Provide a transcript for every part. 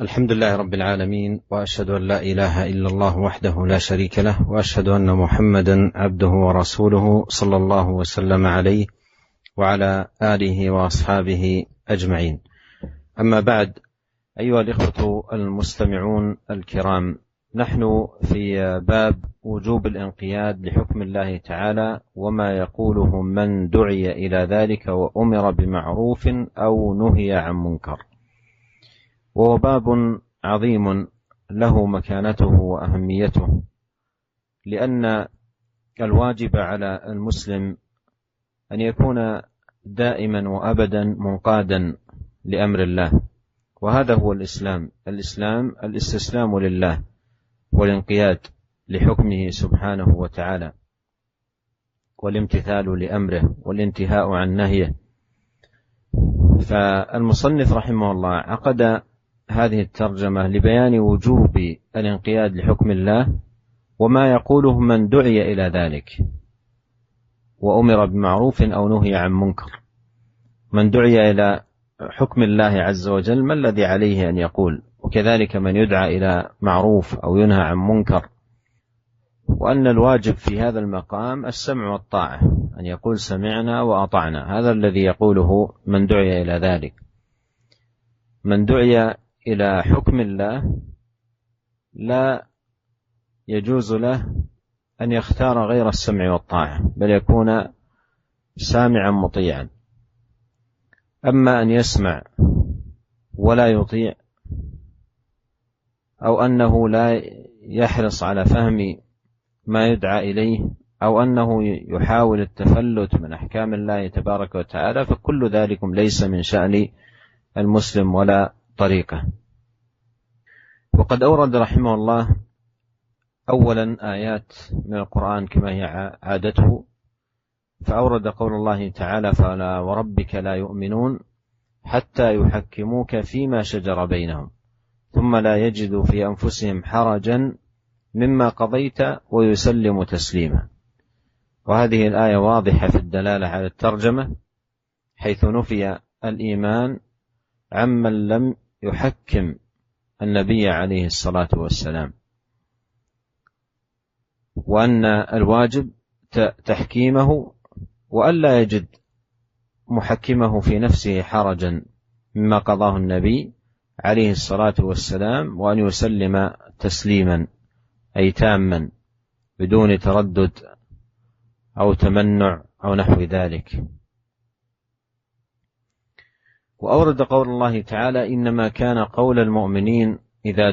الحمد لله رب العالمين، وأشهد أن لا إله إلا الله وحده لا شريك له، وأشهد أن محمدا عبده ورسوله صلى الله وسلم عليه وعلى آله وأصحابه أجمعين. أما بعد، أيها الإخوة المستمعون الكرام، نحن في باب وجوب الانقياد لحكم الله تعالى وما يقوله من دعي إلى ذلك وأمر بمعروف أو نهي عن منكر، وهو باب عظيم له مكانته وأهميته، لأن الواجب على المسلم أن يكون دائما وأبدا منقادا لأمر الله، وهذا هو الإسلام الاستسلام لله والانقياد لحكمه سبحانه وتعالى، والامتثال لأمره والانتهاء عن نهيه. فالمصنف رحمه الله عقد هذه الترجمة لبيان وجوب الانقياد لحكم الله وما يقوله من دعي إلى ذلك وأمر بمعروف أو نهي عن منكر. من دعي إلى حكم الله عز وجل ما الذي عليه أن يقول، وكذلك من يدعى إلى معروف أو ينهى عن منكر، وأن الواجب في هذا المقام السمع والطاعة، أن يقول سمعنا وأطعنا. هذا الذي يقوله من دعي إلى ذلك. من دعي إلى حكم الله لا يجوز له أن يختار غير السمع والطاعة، بل يكون سامعا مطيعا. أما أن يسمع ولا يطيع، أو أنه لا يحرص على فهم ما يدعى إليه، أو أنه يحاول التفلت من أحكام الله تبارك وتعالى، فكل ذلك ليس من شأن المسلم ولا طريقة. وقد أورد رحمه الله أولا آيات من القرآن كما هي عادته، فأورد قول الله تعالى: فلا وربك لا يؤمنون حتى يحكموك فيما شجر بينهم ثم لا يجدوا في أنفسهم حرجا مما قضيت ويسلموا تسليما. وهذه الآية واضحة في الدلالة على الترجمة، حيث نفي الإيمان عمن لم يحكم النبي عليه الصلاة والسلام، وأن الواجب تحكيمه، وألا يجد محكمه في نفسه حرجا مما قضاه النبي عليه الصلاة والسلام، وأن يسلم تسليما أي تاما بدون تردد أو تمنع أو نحو ذلك. وأورد قول الله تعالى: إنما كان قول المؤمنين إذا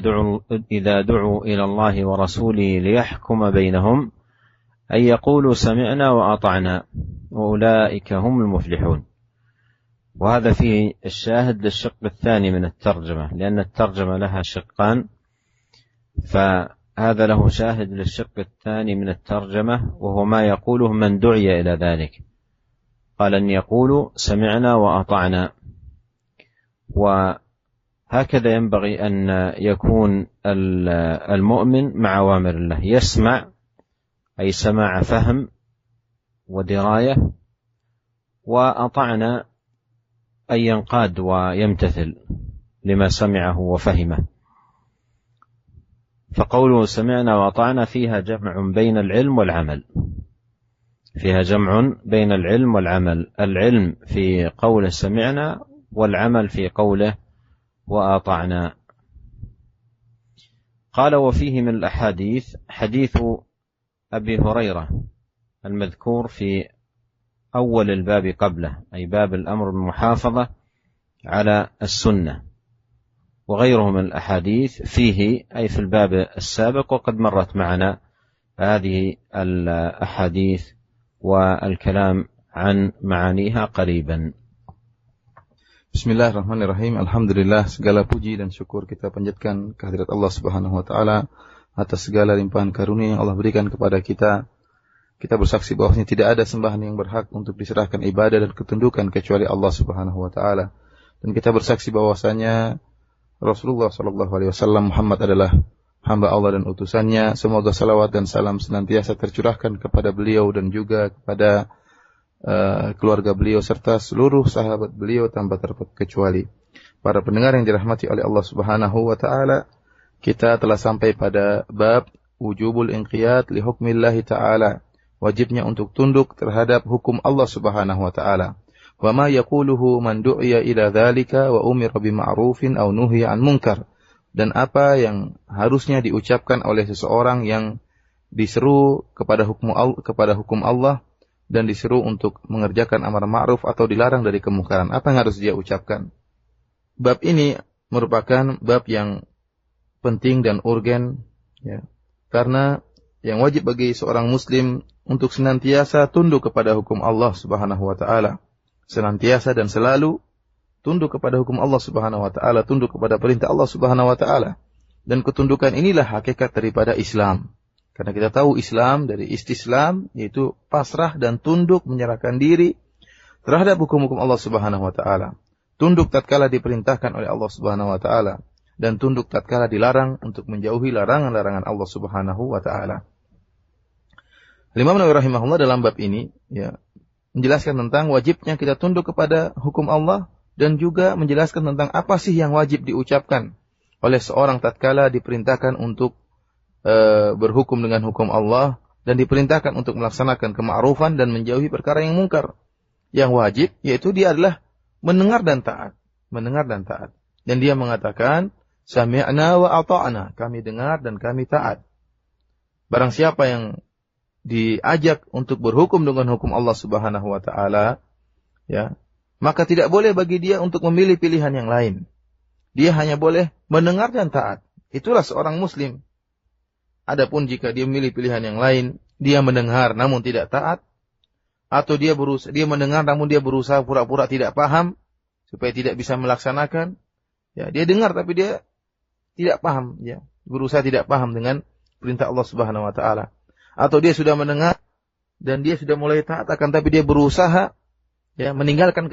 دعوا إلى الله ورسوله ليحكم بينهم أن يقولوا سمعنا وأطعنا وأولئك هم المفلحون. وهذا فيه الشاهد للشق الثاني من الترجمة، لأن الترجمة لها شقان، فهذا له شاهد للشق الثاني من الترجمة، وهو ما يقوله من دعي إلى ذلك. قال أن يقولوا سمعنا وأطعنا. وهكذا ينبغي أن يكون المؤمن مع أوامر الله، يسمع أي سماع فهم ودراية، وأطعنا أي ينقاد ويمتثل لما سمعه وفهمه. فقوله سمعنا وأطعنا فيها جمع بين العلم والعمل، فيها جمع بين العلم والعمل، العلم في قوله سمعنا والعمل في قوله وأطعنا. قال: وفيه من الأحاديث حديث أبي هريرة المذكور في أول الباب قبله، أي باب الأمر بالمحافظة على السنة، وغيره من الأحاديث فيه أي في الباب السابق، وقد مرت معنا هذه الأحاديث والكلام عن معانيها قريبا. Bismillahirrahmanirrahim. Alhamdulillah, segala puji dan syukur kita panjatkan kehadirat Allah Subhanahu wa taala atas segala limpahan karunia yang Allah berikan kepada kita. Kita bersaksi bahwasanya tidak ada sembahan yang berhak untuk diserahkan ibadah dan ketundukan kecuali Allah Subhanahu wa taala. Dan kita bersaksi bahwasanya Rasulullah sallallahu alaihi wasallam Muhammad adalah hamba Allah dan utusannya. Semoga salawat dan salam senantiasa tercurahkan kepada beliau dan juga kepada keluarga beliau serta seluruh sahabat beliau tanpa terkecuali. Para pendengar yang dirahmati oleh Allah Subhanahu wa taala, kita telah sampai pada bab wujubul inqiyad li hukmillahi ta'ala. Wajibnya untuk tunduk terhadap hukum Allah Subhanahu wa taala. Wa ma yaquluhu man du'iya ila dzalika wa umira bima'rufin aw nuhiya an munkar. Dan apa yang harusnya diucapkan oleh seseorang yang diseru kepada hukum Allah dan disuruh untuk mengerjakan amar ma'ruf atau dilarang dari kemungkaran. Apa yang harus dia ucapkan? Bab ini merupakan bab yang penting dan urgen, ya. Karena yang wajib bagi seorang muslim untuk senantiasa tunduk kepada hukum Allah Subhanahu wa taala. Senantiasa dan selalu tunduk kepada hukum Allah Subhanahu wa taala, tunduk kepada perintah Allah Subhanahu wa taala. Dan ketundukan inilah hakikat daripada Islam. Karena kita tahu Islam dari istislam, yaitu pasrah dan tunduk, menyerahkan diri terhadap hukum-hukum Allah Subhanahu wa taala. Tunduk tatkala diperintahkan oleh Allah Subhanahu wa taala dan tunduk tatkala dilarang untuk menjauhi larangan-larangan Allah Subhanahu wa taala. Imam Nawawi rahimahullah dalam bab ini menjelaskan tentang wajibnya kita tunduk kepada hukum Allah dan juga menjelaskan tentang apa sih yang wajib diucapkan oleh seorang tatkala diperintahkan untuk berhukum dengan hukum Allah dan diperintahkan untuk melaksanakan kema'rufan dan menjauhi perkara yang mungkar. Yang wajib yaitu dia adalah mendengar dan taat. Dan dia mengatakan, sami'na wa ata'na, kami dengar dan kami taat. Barang siapa yang diajak untuk berhukum dengan hukum Allah Subhanahu wa taala, maka tidak boleh bagi dia untuk memilih pilihan yang lain. Dia hanya boleh mendengar dan taat. Itulah seorang muslim. Adapun jika dia memilih pilihan yang lain, dia mendengar namun tidak taat, atau dia mendengar namun dia berusaha pura-pura tidak paham supaya tidak bisa melaksanakan. Dia dengar tapi dia tidak paham, berusaha tidak paham dengan perintah Allah Subhanahu wa taala. Atau dia sudah mendengar dan dia sudah mulai taat akan tapi dia berusaha meninggalkan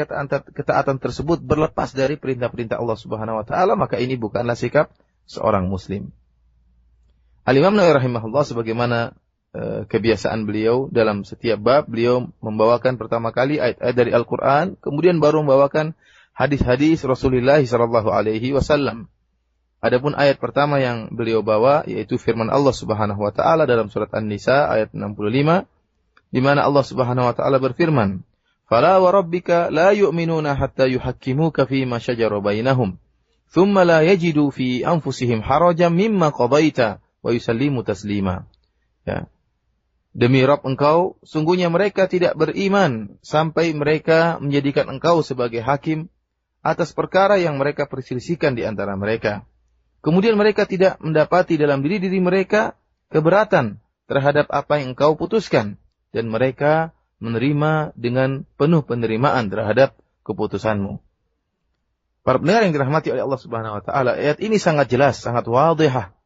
ketaatan tersebut berlepas dari perintah-perintah Allah Subhanahu wa taala, maka ini bukanlah sikap seorang muslim. Al-Imam Nawawi rahimahullah sebagaimana kebiasaan beliau dalam setiap bab, beliau membawakan pertama kali ayat-ayat dari Al-Quran, kemudian baru membawakan hadis-hadis Rasulullah sallallahu alaihi wasallam. Adapun ayat pertama yang beliau bawa yaitu firman Allah Subhanahu wa taala dalam surat An-Nisa ayat 65, di mana Allah Subhanahu wa taala berfirman, "Fala wa rabbika la yu'minuna hatta yuhakkimuka fi ma shajara bainahum, thumma la yajidu fi anfusihim harajan mimma qadaita wa yusallimu taslima." Demi Rabb engkau, sungguhnya mereka tidak beriman sampai mereka menjadikan engkau sebagai hakim atas perkara yang mereka perselisihkan di antara mereka. Kemudian mereka tidak mendapati dalam diri mereka keberatan terhadap apa yang engkau putuskan. Dan mereka menerima dengan penuh penerimaan terhadap keputusanmu. Para pendengar yang dirahmati oleh Allah Subhanahu wa taala, ayat ini sangat jelas, sangat wadihah.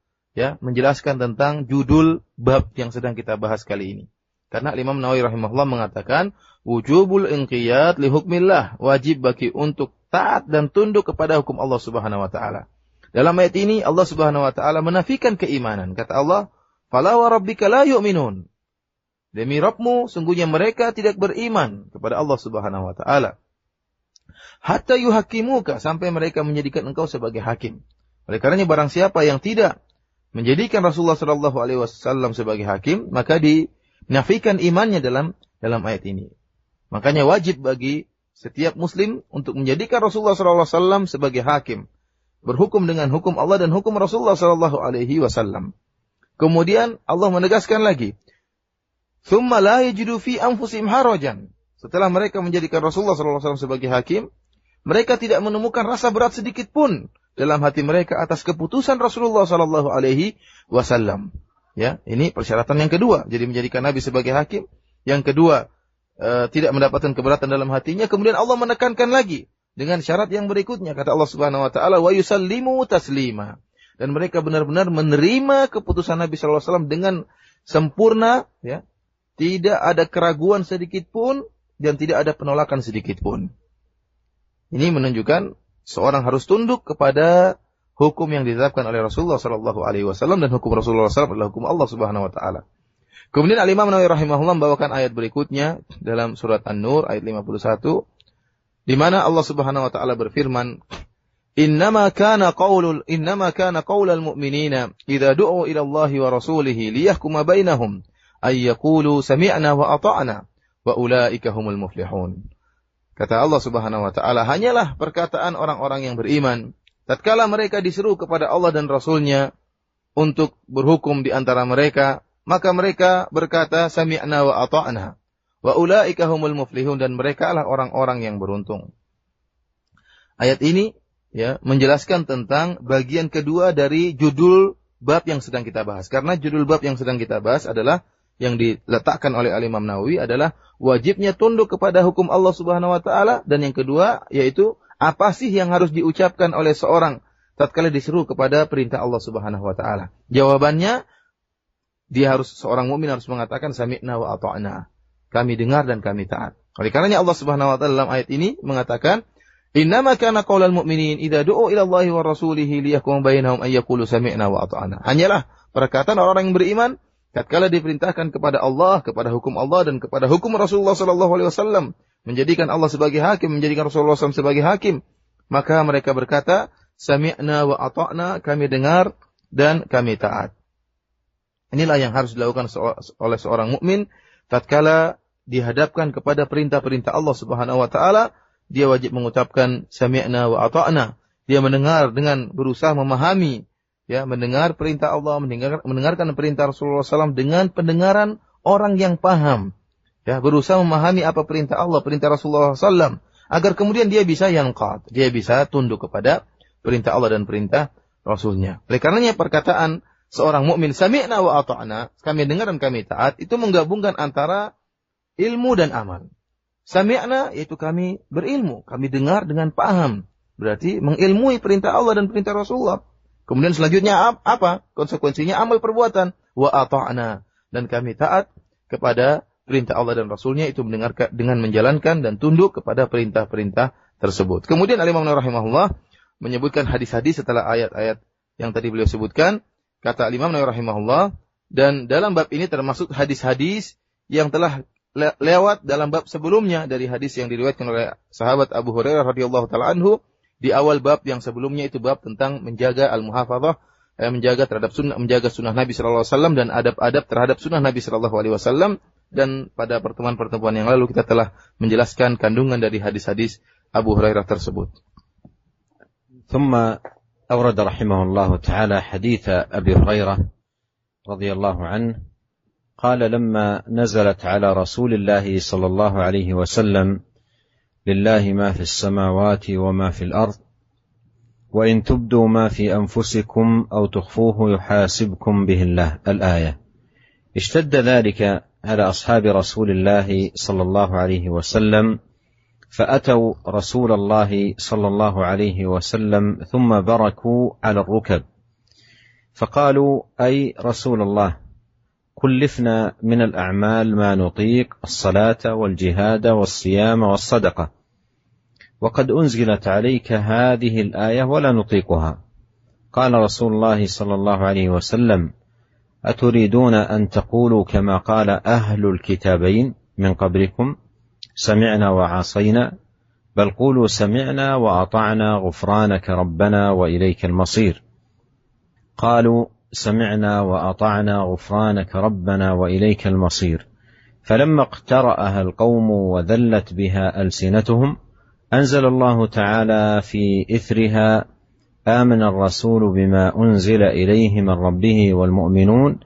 Menjelaskan tentang judul bab yang sedang kita bahas kali ini. Karena Imam Nawawi rahimahullah mengatakan, wujubul inqiyad li hukmillah, wajib bagi untuk taat dan tunduk kepada hukum Allah Subhanahu wa taala. Dalam ayat ini Allah Subhanahu wa taala menafikan keimanan. Kata Allah, "Fala wa rabbika la yu'minun." Demi Rabbmu, sungguhnya mereka tidak beriman kepada Allah Subhanahu wa taala. Hatta yuhakkimuka, sampai mereka menjadikan engkau sebagai hakim. Oleh karenanya barang siapa yang tidak menjadikan Rasulullah sallallahu alaihi wasallam sebagai hakim, maka dinafikan imannya dalam ayat ini. Makanya wajib bagi setiap muslim untuk menjadikan Rasulullah sallallahu alaihi wasallam sebagai hakim, berhukum dengan hukum Allah dan hukum Rasulullah sallallahu alaihi wasallam. Kemudian Allah menegaskan lagi, "Tsumma la yajidu fi anfusihim harajan." Setelah mereka menjadikan Rasulullah sallallahu alaihi wasallam sebagai hakim, mereka tidak menemukan rasa berat sedikit pun dalam hati mereka atas keputusan Rasulullah sallallahu alaihi wasallam. Ini persyaratan yang kedua. Jadi menjadikan Nabi sebagai hakim. Yang kedua, tidak mendapatkan keberatan dalam hatinya. Kemudian Allah menekankan lagi dengan syarat yang berikutnya. Kata Allah Subhanahu wa taala, "Wa yusallimu taslima." Dan mereka benar-benar menerima keputusan Nabi sallallahu alaihi wasallam dengan sempurna, Tidak ada keraguan sedikit pun dan tidak ada penolakan sedikit pun. Ini menunjukkan seorang harus tunduk kepada hukum yang ditetapkan oleh Rasulullah sallallahu alaihi wasallam, dan hukum Rasulullah sallallahu alaihi wasallam adalah hukum Allah Subhanahu wa taala. Kemudian Al-Imam Nawawi rahimahullah membawakan ayat berikutnya dalam surat An-Nur ayat 51, di mana Allah Subhanahu wa taala berfirman, Innama kana qaulul mu'minina idza du'u ila Allah wa rasulih liyahkuma bainahum ay yaqulu sami'na wa ata'na wa ulaika humul muflihun. Kata Allah Subhanahu wa taala, hanyalah perkataan orang-orang yang beriman tatkala mereka diseru kepada Allah dan Rasul-Nya untuk berhukum di antara mereka, maka mereka berkata sami'na wa ata'na wa ulaika humul muflihun, dan mereka lah orang-orang yang beruntung. Ayat ini menjelaskan tentang bagian kedua dari judul bab yang sedang kita bahas. Karena judul bab yang sedang kita bahas adalah yang diletakkan oleh Al-Imam Nawawi adalah wajibnya tunduk kepada hukum Allah Subhanahu wa taala, dan yang kedua yaitu apa sih yang harus diucapkan oleh seorang tatkala diseru kepada perintah Allah Subhanahu wa taala. Jawabannya seorang mukmin harus mengatakan sami'na wa ata'na. Kami dengar dan kami taat. Oleh karenanya Allah Subhanahu wa taala dalam ayat ini mengatakan, innama kana qaulal mu'minin idza du'u ila Allahi wa rasulihi liyahkum bainahum ay yaqulu sami'na wa ata'na. Hanyalah perkataan orang yang beriman tatkala diperintahkan kepada Allah, kepada hukum Allah dan kepada hukum Rasulullah sallallahu alaihi wasallam, menjadikan Allah sebagai hakim, menjadikan Rasulullah SAW sebagai hakim, maka mereka berkata sami'na wa ata'na, kami dengar dan kami taat. Inilah yang harus dilakukan oleh seorang mukmin tatkala dihadapkan kepada perintah-perintah Allah Subhanahu wa taala. Dia wajib mengucapkan sami'na wa ata'na. Dia mendengar dengan berusaha memahami, mendengar perintah Allah, mendengarkan perintah Rasulullah SAW dengan pendengaran orang yang paham. Berusaha memahami apa perintah Allah, perintah Rasulullah SAW, agar kemudian dia bisa yanqad, dia bisa tunduk kepada perintah Allah dan perintah Rasulnya. Oleh karenanya perkataan seorang mukmin sami'na wa ata'na, kami dengar dan kami taat, itu menggabungkan antara ilmu dan amal. Sami'na yaitu kami berilmu, kami dengar dengan paham, berarti mengilmui perintah Allah dan perintah Rasulullah. Kemudian selanjutnya apa? Konsekuensinya amal perbuatan. Wa ata'na, dan kami taat kepada perintah Allah dan Rasulnya, itu mendengarkan dengan menjalankan dan tunduk kepada perintah-perintah tersebut. Kemudian Al-Imam Nawawi rahimahullah menyebutkan hadis-hadis setelah ayat-ayat yang tadi beliau sebutkan. Kata Al-Imam Nawawi rahimahullah, dan dalam bab ini termasuk hadis-hadis yang telah lewat dalam bab sebelumnya, dari hadis yang diriwayatkan oleh sahabat Abu Hurairah radhiyallahu taala anhu di awal bab yang sebelumnya, itu bab tentang menjaga al-muhafadzah, menjaga terhadap menjaga sunnah Nabi sallallahu alaihi wasallam dan adab-adab terhadap sunnah Nabi sallallahu alaihi wasallam. Dan pada pertemuan-pertemuan yang lalu kita telah menjelaskan kandungan dari hadis-hadis Abu Hurairah tersebut. ثم أورد رحمه الله تعالى حديث أبي هريرة رضي الله عنه قال لما نزلت على رسول الله صلى الله عليه وسلم لله ما في السماوات وما في الأرض وإن تبدوا ما في أنفسكم أو تخفوه يحاسبكم به الله الآية. اشتد ذلك على أصحاب رسول الله صلى الله عليه وسلم فأتوا رسول الله صلى الله عليه وسلم ثم بركوا على الركب فقالوا أي رسول الله كلفنا من الأعمال ما نطيق الصلاة والجهاد والصيام والصدقة وقد أنزلت عليك هذه الآية ولا نطيقها. قال رسول الله صلى الله عليه وسلم أتريدون أن تقولوا كما قال أهل الكتابين من قبلكم سمعنا وعصينا بل قولوا سمعنا وأطعنا غفرانك ربنا وإليك المصير. قالوا سمعنا وأطعنا غفرانك ربنا وإليك المصير. فلما اقترأها القوم وذلت بها ألسنتهم أنزل الله تعالى في إثرها آمن الرسول بما أنزل إليه من ربه والمؤمنون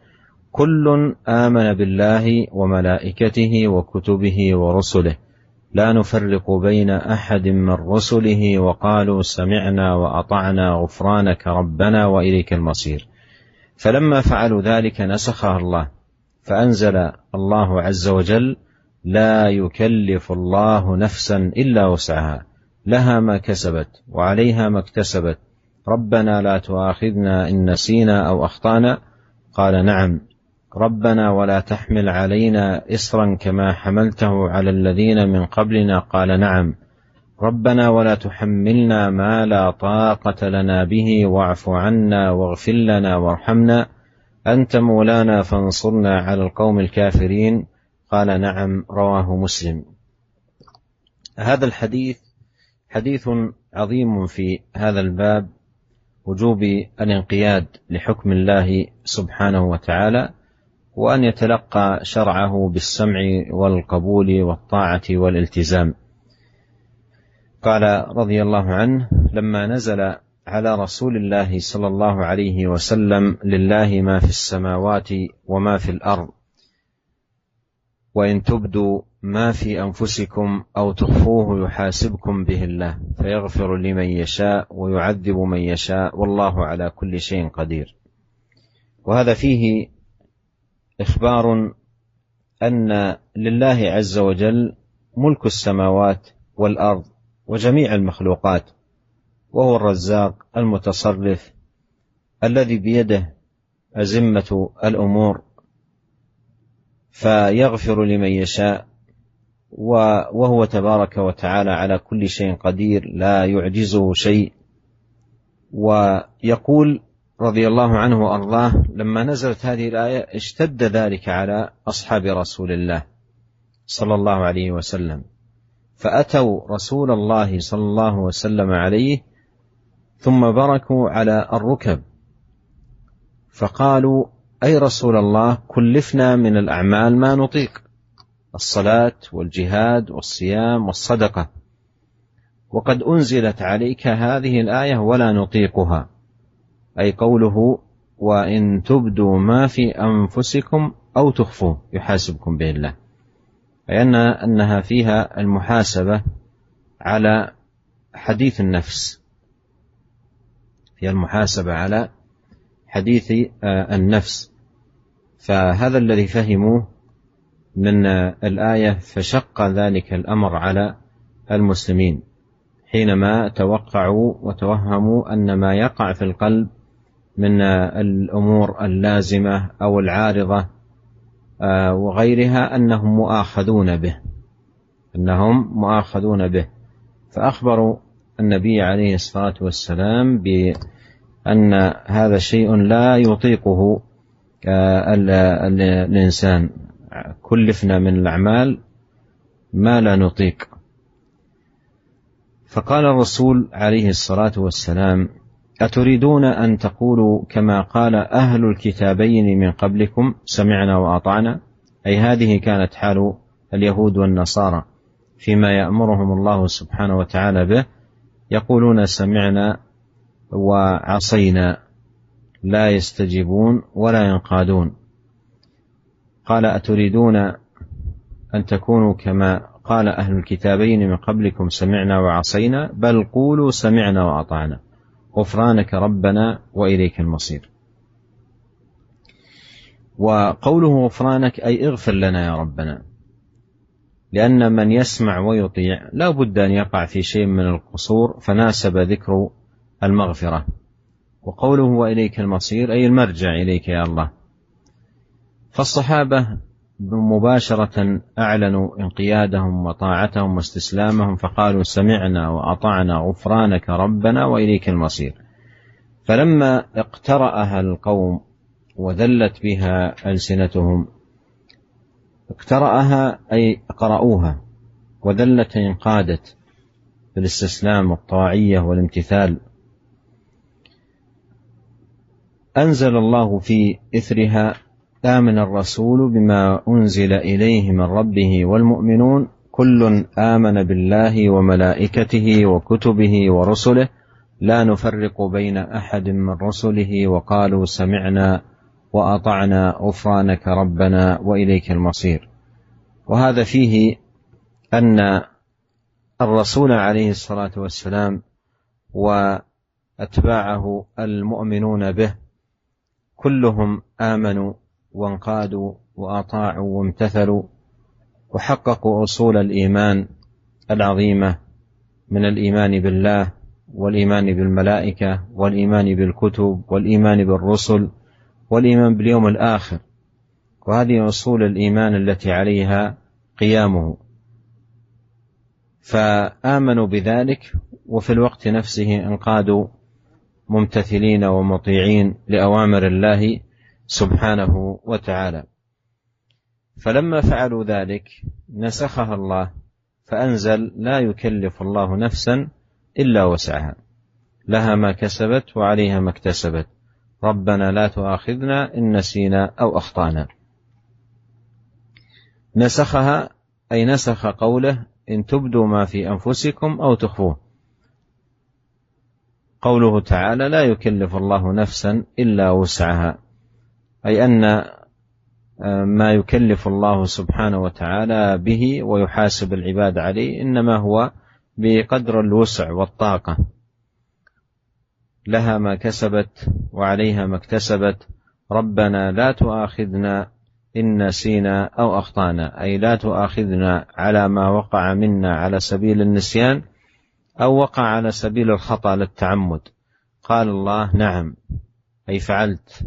كل آمن بالله وملائكته وكتبه ورسله لا نفرق بين أحد من رسله وقالوا سمعنا وأطعنا غفرانك ربنا وإليك المصير. فلما فعلوا ذلك نسخها الله فأنزل الله عز وجل لا يكلف الله نفسا إلا وسعها لها ما كسبت وعليها ما اكتسبت ربنا لا تؤاخذنا إن نسينا أو أخطأنا قال نعم ربنا ولا تحمل علينا إصرا كما حملته على الذين من قبلنا قال نعم ربنا ولا تحملنا ما لا طاقة لنا به واعف عنا واغفر لنا وارحمنا أنت مولانا فانصرنا على القوم الكافرين قال نعم رواه مسلم. هذا الحديث حديث عظيم في هذا الباب، وجوب الانقياد لحكم الله سبحانه وتعالى، وأن يتلقى شرعه بالسمع والقبول والطاعة والالتزام. قال رضي الله عنه: لما نزل على رسول الله صلى الله عليه وسلم: لله ما في السماوات وما في الأرض، وإن تبدوا ما في أنفسكم أو تخفوه يحاسبكم به الله فيغفر لمن يشاء ويعذب من يشاء والله على كل شيء قدير. وهذا فيه إخبار أن لله عز وجل ملك السماوات والأرض وجميع المخلوقات، وهو الرزاق المتصرف الذي بيده أزمة الأمور، فيغفر لمن يشاء، وهو تبارك وتعالى على كل شيء قدير لا يعجزه شيء. ويقول رضي الله عنه وأرضاه: لما نزلت هذه الآية اشتد ذلك على أصحاب رسول الله صلى الله عليه وسلم، فأتوا رسول الله صلى الله وسلم عليه ثم بركوا على الركب فقالوا: أي رسول الله، كلفنا من الأعمال ما نطيق، الصلاة والجهاد والصيام والصدقة، وقد أنزلت عليك هذه الآية ولا نطيقها، أي قوله: وإن تبدوا ما في أنفسكم أو تخفوه يحاسبكم به الله، أي أنها فيها المحاسبة على حديث النفس، فيها المحاسبة على حديث النفس. فهذا الذي فهموه من الآية، فشق ذلك الأمر على المسلمين حينما توقعوا وتوهموا أن ما يقع في القلب من الأمور اللازمة أو العارضة وغيرها أنهم مؤاخذون به، فأخبروا النبي عليه الصلاة والسلام بأن هذا شيء لا يطيقه الإنسان، كلفنا من الأعمال ما لا نطيق. فقال الرسول عليه الصلاة والسلام: أتريدون أن تقولوا كما قال أهل الكتابين من قبلكم سمعنا وأطعنا؟ أي هذه كانت حال اليهود والنصارى فيما يأمرهم الله سبحانه وتعالى به، يقولون سمعنا وعصينا، لا يستجيبون ولا ينقادون. قال: أتريدون أن تكونوا كما قال أهل الكتابين من قبلكم سمعنا وعصينا؟ بل قولوا سمعنا وأطعنا غفرانك ربنا وإليك المصير. وقوله غفرانك أي اغفر لنا يا ربنا، لأن من يسمع ويطيع لا بد أن يقع في شيء من القصور، فناسب ذكر المغفرة. وقوله وإليك المصير أي المرجع إليك يا الله. فالصحابة مباشرة أعلنوا انقيادهم وطاعتهم واستسلامهم، فقالوا سمعنا وأطعنا غفرانك ربنا وإليك المصير. فلما اقترأها القوم وذلت بها ألسنتهم، اقترأها أي قرأوها، وذلت انقادت بالاستسلام والطاعية والامتثال، أنزل الله في إثرها: آمن الرسول بما أنزل إليه من ربه والمؤمنون كل آمن بالله وملائكته وكتبه ورسله لا نفرق بين أحد من رسله وقالوا سمعنا وأطعنا غفرانك ربنا وإليك المصير. وهذا فيه أن الرسول عليه الصلاة والسلام وأتباعه المؤمنون به كلهم آمنوا وانقادوا وأطاعوا وامتثلوا وحققوا أصول الإيمان العظيمة من الإيمان بالله والإيمان بالملائكة والإيمان بالكتب والإيمان بالرسل والإيمان باليوم الآخر، وهذه أصول الإيمان التي عليها قيامه. فآمنوا بذلك، وفي الوقت نفسه انقادوا ممتثلين ومطيعين لأوامر الله سبحانه وتعالى. فلما فعلوا ذلك نسخها الله، فأنزل: لا يكلف الله نفسا إلا وسعها، لها ما كسبت وعليها ما اكتسبت، ربنا لا تؤاخذنا إن نسينا أو أخطأنا. نسخها أي نسخ قوله إن تبدوا ما في أنفسكم أو تخفوه. قوله تعالى لا يكلف الله نفسا إلا وسعها، أي أن ما يكلف الله سبحانه وتعالى به ويحاسب العباد عليه إنما هو بقدر الوسع والطاقة. لها ما كسبت وعليها ما اكتسبت، ربنا لا تؤاخذنا إن نسينا أو أخطأنا، أي لا تؤاخذنا على ما وقع منا على سبيل النسيان أو وقع على سبيل الخطأ للتعمد. قال الله نعم أي فعلت.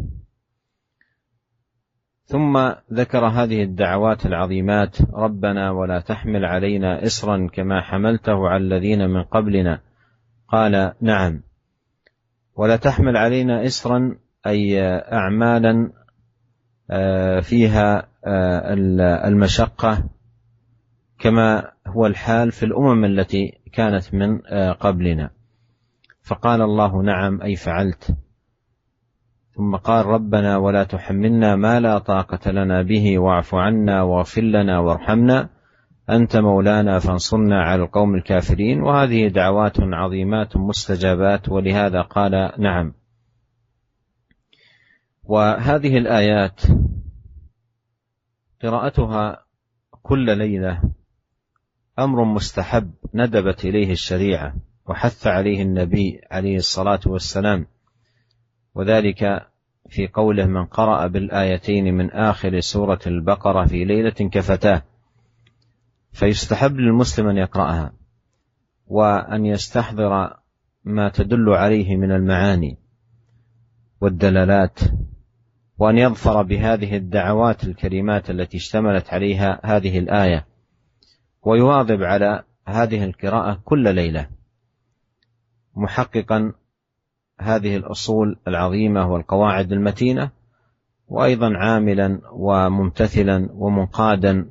ثم ذكر هذه الدعوات العظيمات: ربنا ولا تحمل علينا إصرا كما حملته على الذين من قبلنا. قال نعم، ولا تحمل علينا إصرا أي أعمالا فيها المشقة كما هو الحال في الأمم التي كانت من قبلنا. فقال الله نعم أي فعلت. ثم قال ربنا ولا تحملنا ما لا طاقة لنا به واعف عنا واغفر لنا وارحمنا أنت مولانا فانصرنا على القوم الكافرين. وهذه دعوات عظيمات مستجابات، ولهذا قال نعم. وهذه الآيات قراءتها كل ليلة أمر مستحب ندبت إليه الشريعة وحث عليه النبي عليه الصلاة والسلام، وذلك في قوله من قرأ بالآيتين من آخر سورة البقرة في ليلة كفتاه. فيستحب للمسلم أن يقرأها وأن يستحضر ما تدل عليه من المعاني والدلالات، وأن يظفر بهذه الدعوات الكريمات التي اشتملت عليها هذه الآية، ويواظب على هذه القراءة كل ليلة محققا هذه الأصول العظيمة والقواعد المتينة، وأيضا عاملا وممتثلا ومنقادا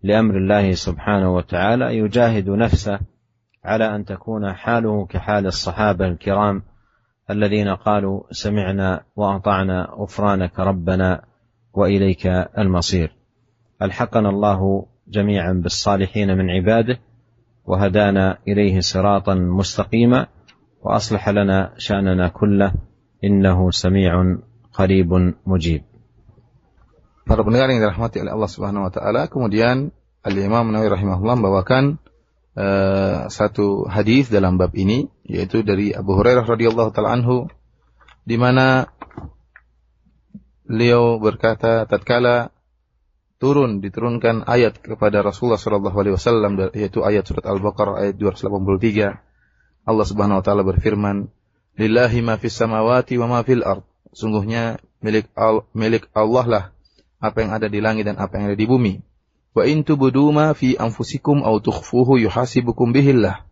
لأمر الله سبحانه وتعالى، يجاهد نفسه على أن تكون حاله كحال الصحابة الكرام الذين قالوا سمعنا وأطعنا غفرانك ربنا وإليك المصير. ألحقنا الله جميعا بالصالحين من عباده وهدانا إليه صراطا مستقيما، وأصلح لنا شأننا كله إنه سميع قريب مجيب. Para pendengar yang dirahmati oleh Allah Subhanahu wa taala, kemudian Al-Imam Nawawi rahimahullah membawakan satu hadis dalam bab ini, yaitu dari Abu Hurairah radhiyallahu taala anhu, di mana beliau berkata tatkala diturunkan ayat kepada Rasulullah sallallahu alaihi wasallam, yaitu ayat surat Al-Baqarah ayat 283, Allah Subhanahu wa taala berfirman, "Lillahi ma fis samawati wa ma fil ard." Sungguhnya milik Allah lah apa yang ada di langit dan apa yang ada di bumi. Wa in tubdu ma fi anfusikum aw tukhfuhu yuhasibukum bihillah.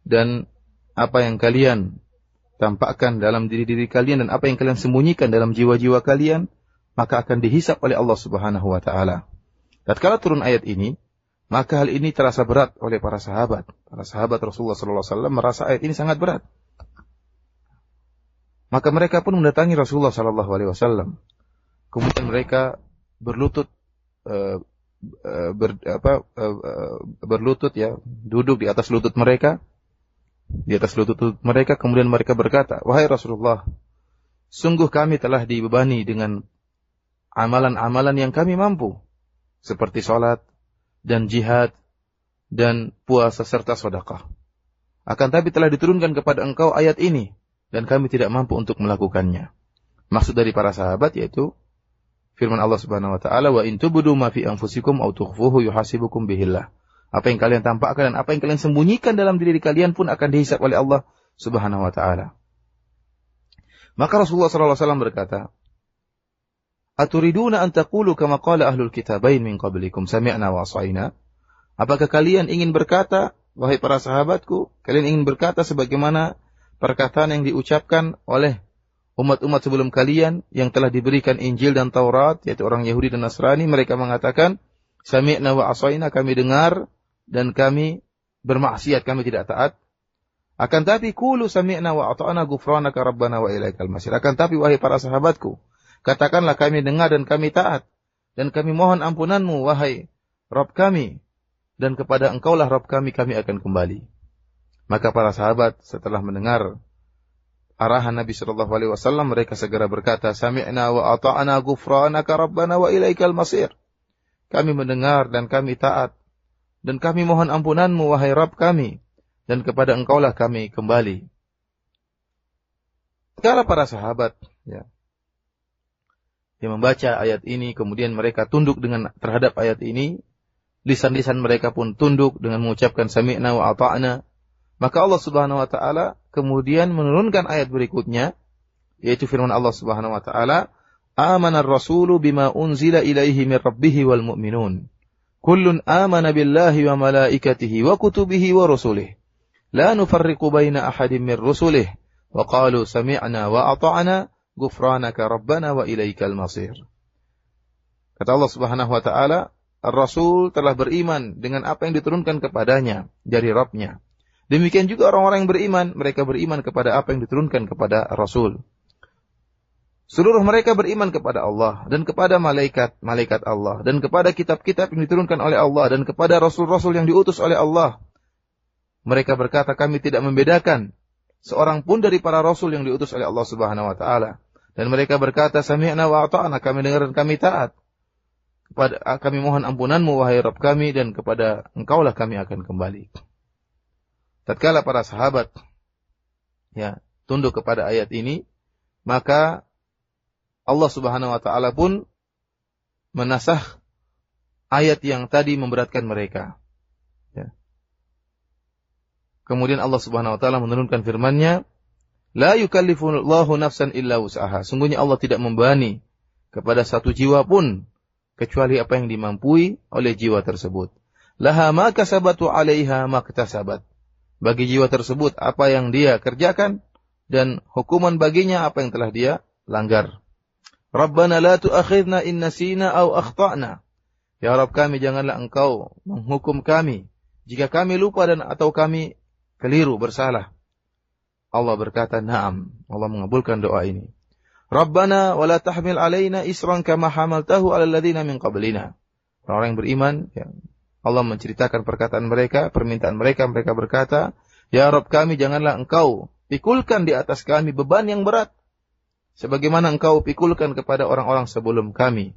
Dan apa yang kalian tampakkan dalam diri-diri kalian dan apa yang kalian sembunyikan dalam jiwa-jiwa kalian, maka akan dihisap oleh Allah Subhanahu wa taala. Tatkala turun ayat ini, maka hal ini terasa berat oleh para sahabat. Para sahabat Rasulullah sallallahu alaihi wasallam merasa ayat ini sangat berat. Maka mereka pun mendatangi Rasulullah sallallahu alaihi wasallam. Kemudian mereka berlutut duduk di atas lutut mereka, kemudian mereka berkata, "Wahai Rasulullah, sungguh kami telah dibebani dengan amalan-amalan yang kami mampu, seperti salat dan jihad dan puasa serta sedekah. Akan tapi telah diturunkan kepada engkau ayat ini dan kami tidak mampu untuk melakukannya." Maksud dari para sahabat yaitu firman Allah Subhanahu wa taala, "Wa in tubdu ma fi anfusikum aw tukhfuhu yuhasibukum bihillah." Apa yang kalian tampakkan dan apa yang kalian sembunyikan dalam diri kalian pun akan dihisab oleh Allah Subhanahu wa taala. Maka Rasulullah sallallahu alaihi wasallam berkata, "Aturiduna an taqulu kama qala ahlul kitabain min qablikum sami'na wa ata'na?" Apakah kalian ingin berkata, wahai para sahabatku, kalian ingin berkata sebagaimana perkataan yang diucapkan oleh umat-umat sebelum kalian yang telah diberikan Injil dan Taurat, yaitu orang Yahudi dan Nasrani? Mereka mengatakan, "Sami'na wa ata'na," kami dengar dan kami bermaksiat, kami tidak taat. Akan tapi qulu sami'na wa ata'na ghufranaka rabbana wa ilaikal masir. Akan tapi wahai para sahabatku, katakanlah kami dengar dan kami taat dan kami mohon ampunanmu wahai Rabb kami, dan kepada Engkaulah Rabb kami akan kembali. Maka para sahabat setelah mendengar arahan Nabi sallallahu alaihi wasallam, mereka segera berkata, sami'na wa ata'na ghufranaka rabbana wa ilaikal masir. Kami mendengar dan kami taat dan kami mohon ampunanmu wahai Rabb kami, dan kepada Engkaulah kami kembali. Sekarang para sahabat yang membaca ayat ini, kemudian mereka tunduk terhadap ayat ini, lisan-lisan mereka pun tunduk dengan mengucapkan sami'na wa ata'na. Maka Allah Subhanahu wa taala kemudian menurunkan ayat berikutnya, yaitu firman Allah Subhanahu wa taala, "Amanar rasulu bima unzila ilaihi min rabbih wal mu'minun. Kullun amana billahi wa malaikatihi wa kutubihi wa rusulihi. La nufarriqu baina ahadin min rusulihi wa qalu sami'na wa ata'na ghufranaka rabbana wa ilaikal masir." Kata Allah Subhanahu wa taala, Ar-Rasul telah beriman dengan apa yang diturunkan kepadanya dari Rabb-nya. Demikian juga orang-orang yang beriman, mereka beriman kepada apa yang diturunkan kepada Rasul. Seluruh mereka beriman kepada Allah dan kepada malaikat Allah dan kepada kitab-kitab yang diturunkan oleh Allah dan kepada rasul-rasul yang diutus oleh Allah. Mereka berkata, kami tidak membedakan seorang pun dari para rasul yang diutus oleh Allah Subhanahu wa taala. Dan mereka berkata, sami'na wa ata'na, kami dengar dan kami taat. Kami mohon ampunanmu wahai Rabb kami, dan kepada Engkaulah kami akan kembali. Tatkala para sahabat tunduk kepada ayat ini, maka Allah Subhanahu wa taala pun menasakh ayat yang tadi memberatkan mereka. Kemudian Allah Subhanahu wa taala menurunkan firman-Nya, la yukallifullahu nafsan illa wus'aha. Sungguhnya Allah tidak membebani kepada satu jiwa pun kecuali apa yang dimampui oleh jiwa tersebut. Laha ma kasabat wa 'alaiha ma iktasabat. Bagi jiwa tersebut apa yang dia kerjakan dan hukuman baginya apa yang telah dia langgar. Rabbana la tu'akhidna in nasina aw akhtana. Ya Rabb kami, janganlah Engkau menghukum kami jika kami lupa dan atau kami keliru, bersalah. Allah berkata, na'am. Allah mengabulkan doa ini. Rabbana wa la tahmil alaina isran kama hamaltahu 'alal ladzina min qablina. Orang yang beriman, Allah menceritakan perkataan mereka, permintaan mereka. Mereka berkata, ya Rabb kami, janganlah Engkau pikulkan di atas kami beban yang berat sebagaimana Engkau pikulkan kepada orang-orang sebelum kami.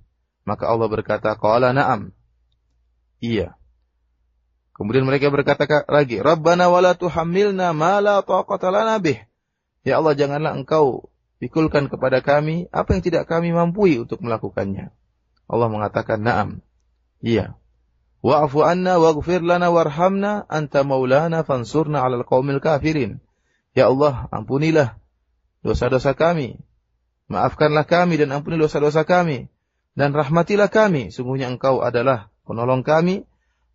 Maka Allah berkata, qala na'am. Iya. Kemudian mereka berkata lagi, Rabbana wa la tuhammilna ma la taqata lana bih. Ya Allah, janganlah Engkau pikulkan kepada kami apa yang tidak kami mampu untuk melakukannya. Allah mengatakan, na'am. Iya. Wa'fu anna waghfir lana warhamna anta maulana fansurna 'alal qaumil kafirin. Ya Allah, ampunilah dosa-dosa kami. Maafkanlah kami dan ampuni dosa-dosa kami. Dan rahmatilah kami. Sungguhnya Engkau adalah penolong kami.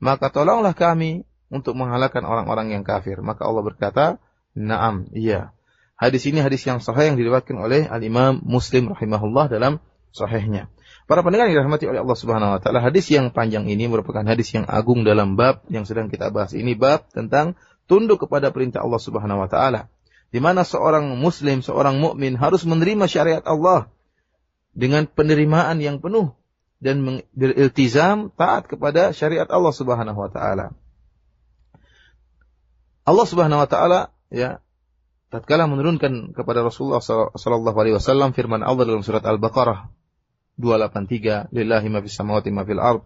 Maka tolonglah kami untuk mengalahkan orang-orang yang kafir. Maka Allah berkata, na'am, iya. Hadis ini hadis yang sahih yang diriwayatkan oleh Al-Imam Muslim rahimahullah dalam sahihnya. Para pendengar yang dirahmati oleh Allah Subhanahu wa taala, hadis yang panjang ini merupakan hadis yang agung dalam bab yang sedang kita bahas ini, bab tentang tunduk kepada perintah Allah Subhanahu wa taala. Di mana seorang muslim, seorang mukmin harus menerima syariat Allah dengan penerimaan yang penuh dan beriltizam taat kepada syariat Allah Subhanahu wa taala. Allah Subhanahu wa taala tatkala menurunkan kepada Rasulullah sallallahu alaihi wasallam firman Allah dalam surat Al-Baqarah 283, lillahi ma fis samawati ma fil ard.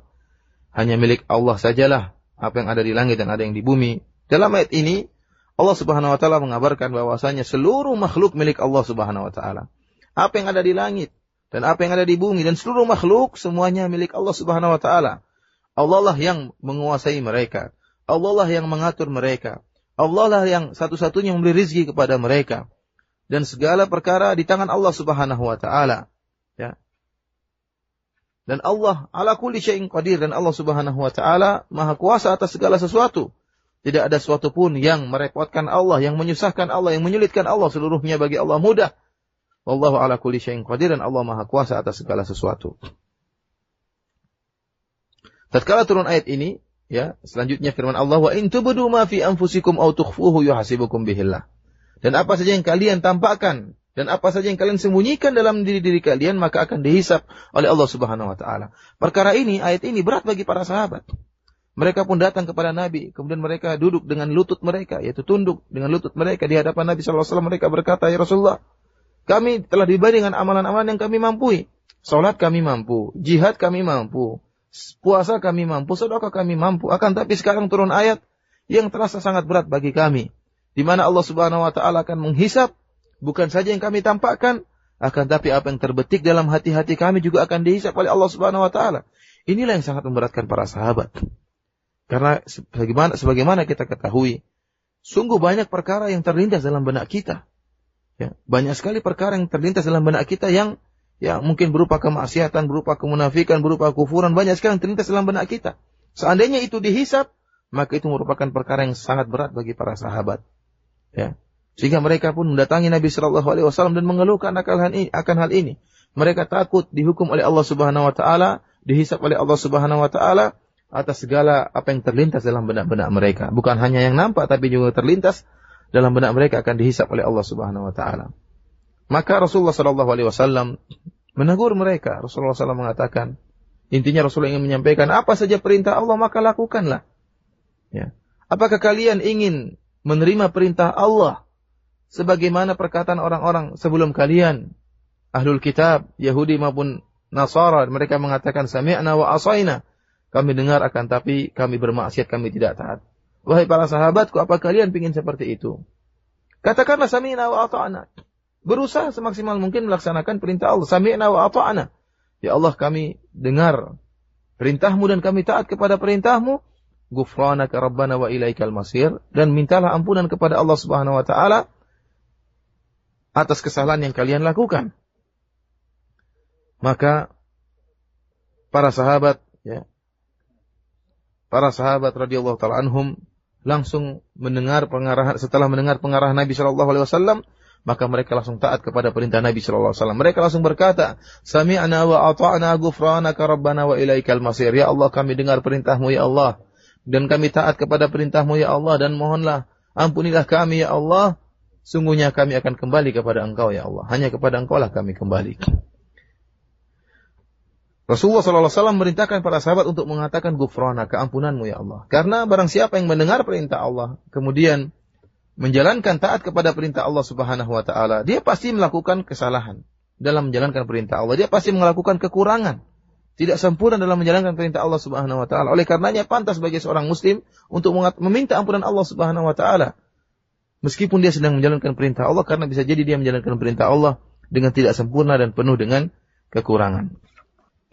Hanya milik Allah sajalah apa yang ada di langit dan ada yang di bumi. Dalam ayat ini Allah Subhanahu wa taala mengabarkan bahwasanya seluruh makhluk milik Allah Subhanahu wa taala. Apa yang ada di langit dan apa yang ada di bumi dan seluruh makhluk semuanya milik Allah Subhanahu wa taala. Allah lah yang menguasai mereka. Allah lah yang mengatur mereka. Allah lah yang satu-satunya memberi rizki kepada mereka. Dan segala perkara di tangan Allah Subhanahu wa taala. Dan Allah ala kulli syai'in qadir, dan Allah Subhanahu wa taala Maha kuasa atas segala sesuatu. Tidak ada sesuatu pun yang merepotkan Allah, yang menyusahkan Allah, yang menyulitkan Allah. Seluruhnya bagi Allah mudah. Wallahu ala kulli syai'in qadir, dan Allah Maha kuasa atas segala sesuatu. Tatkala turun ayat ini, Ya, selanjutnya firman Allah, wa in tubdu ma fi anfusikum aw tukhfuhu yuhasibukum bihillah. Dan apa saja yang kalian tampakkan dan apa saja yang kalian sembunyikan dalam diri-diri kalian, maka akan dihisab oleh Allah Subhanahu wa taala. Perkara ini, ayat ini berat bagi para sahabat. Mereka pun datang kepada Nabi, kemudian mereka duduk dengan lutut mereka, yaitu tunduk dengan lutut mereka di hadapan Nabi sallallahu alaihi wasallam. Mereka berkata, "Ya Rasulullah, kami telah diberi dengan amalan-amalan yang kami mampu. Salat kami mampu, jihad kami mampu, puasa kami mampu, sedekah kami mampu. Akan tapi sekarang turun ayat yang terasa sangat berat bagi kami, di mana Allah Subhanahu wa taala akan menghisab bukan saja yang kami tampakkan, akan tapi apa yang terbetik dalam hati-hati kami juga akan dihisab oleh Allah Subhanahu wa taala." Inilah yang sangat memberatkan para sahabat. Karena sebagaimana kita ketahui, sungguh banyak perkara yang terlintas dalam benak kita. Ya, banyak sekali perkara yang terlintas dalam benak kita yang mungkin berupa kemaksiatan, berupa kemunafikan, berupa kufuran, banyak sekali yang terlintas dalam benak kita. Seandainya itu dihisab, maka itu merupakan perkara yang sangat berat bagi para sahabat. Ya. Sehingga mereka pun mendatangi Nabi sallallahu alaihi wasallam dan mengeluhkan akan hal ini. Mereka takut dihukum oleh Allah Subhanahu wa taala, dihisab oleh Allah Subhanahu wa taala atas segala apa yang terlintas dalam benak-benak mereka. Bukan hanya yang nampak, tapi juga terlintas dalam benak mereka akan dihisab oleh Allah Subhanahu wa taala. Maka Rasulullah sallallahu alaihi wasallam menegur mereka. Rasulullah SAW mengatakan, intinya Rasulullah ingin menyampaikan, apa saja perintah Allah maka lakukanlah. Ya. Apakah kalian ingin menerima perintah Allah sebagaimana perkataan orang-orang sebelum kalian, Ahlul Kitab, Yahudi maupun Nasara, mereka mengatakan sami'na wa asaina. Kami dengar akan tapi kami bermaksiat, kami tidak taat. Wahai para sahabatku, apa kalian ingin seperti itu? Katakanlah sami'na wa ata'na. Berusaha semaksimal mungkin melaksanakan perintah Allah. Sami'na wa ata'na. Ya Allah, kami dengar perintahmu dan kami taat kepada perintahmu. Ghufranaka rabbana wa ilaikal masir. Dan mintalah ampunan kepada Allah Subhanahu wa taala atas kesalahan yang kalian lakukan. Maka para sahabat, ya, para sahabat radhiyallahu taala anhum langsung mendengar pengarahan, setelah mendengar pengarahan Nabi sallallahu alaihi wasallam, maka mereka langsung taat kepada perintah Nabi sallallahu alaihi wasallam. Mereka langsung berkata, "Sami'na wa ata'na ghufranaka rabbana wa ilaikal masir." Ya Allah, kami dengar perintahmu ya Allah, dan kami taat kepada perintahmu ya Allah, dan mohonlah ampunilah kami ya Allah. Sungguhnya kami akan kembali kepada Engkau ya Allah. Hanya kepada Engkau lah kami kembali. Rasulullah SAW merintahkan para sahabat untuk mengatakan ghufrana, keampunanmu ya Allah. Karena barang siapa yang mendengar perintah Allah, kemudian menjalankan taat kepada perintah Allah Subhanahu wa taala, dia pasti melakukan kesalahan dalam menjalankan perintah Allah. Dia pasti melakukan kekurangan, tidak sempurna dalam menjalankan perintah Allah Subhanahu wa taala. Oleh karenanya pantas bagi seorang muslim untuk meminta ampunan Allah Subhanahu wa taala. Meskipun dia sedang menjalankan perintah Allah, karena bisa jadi dia menjalankan perintah Allah dengan tidak sempurna dan penuh dengan kekurangan.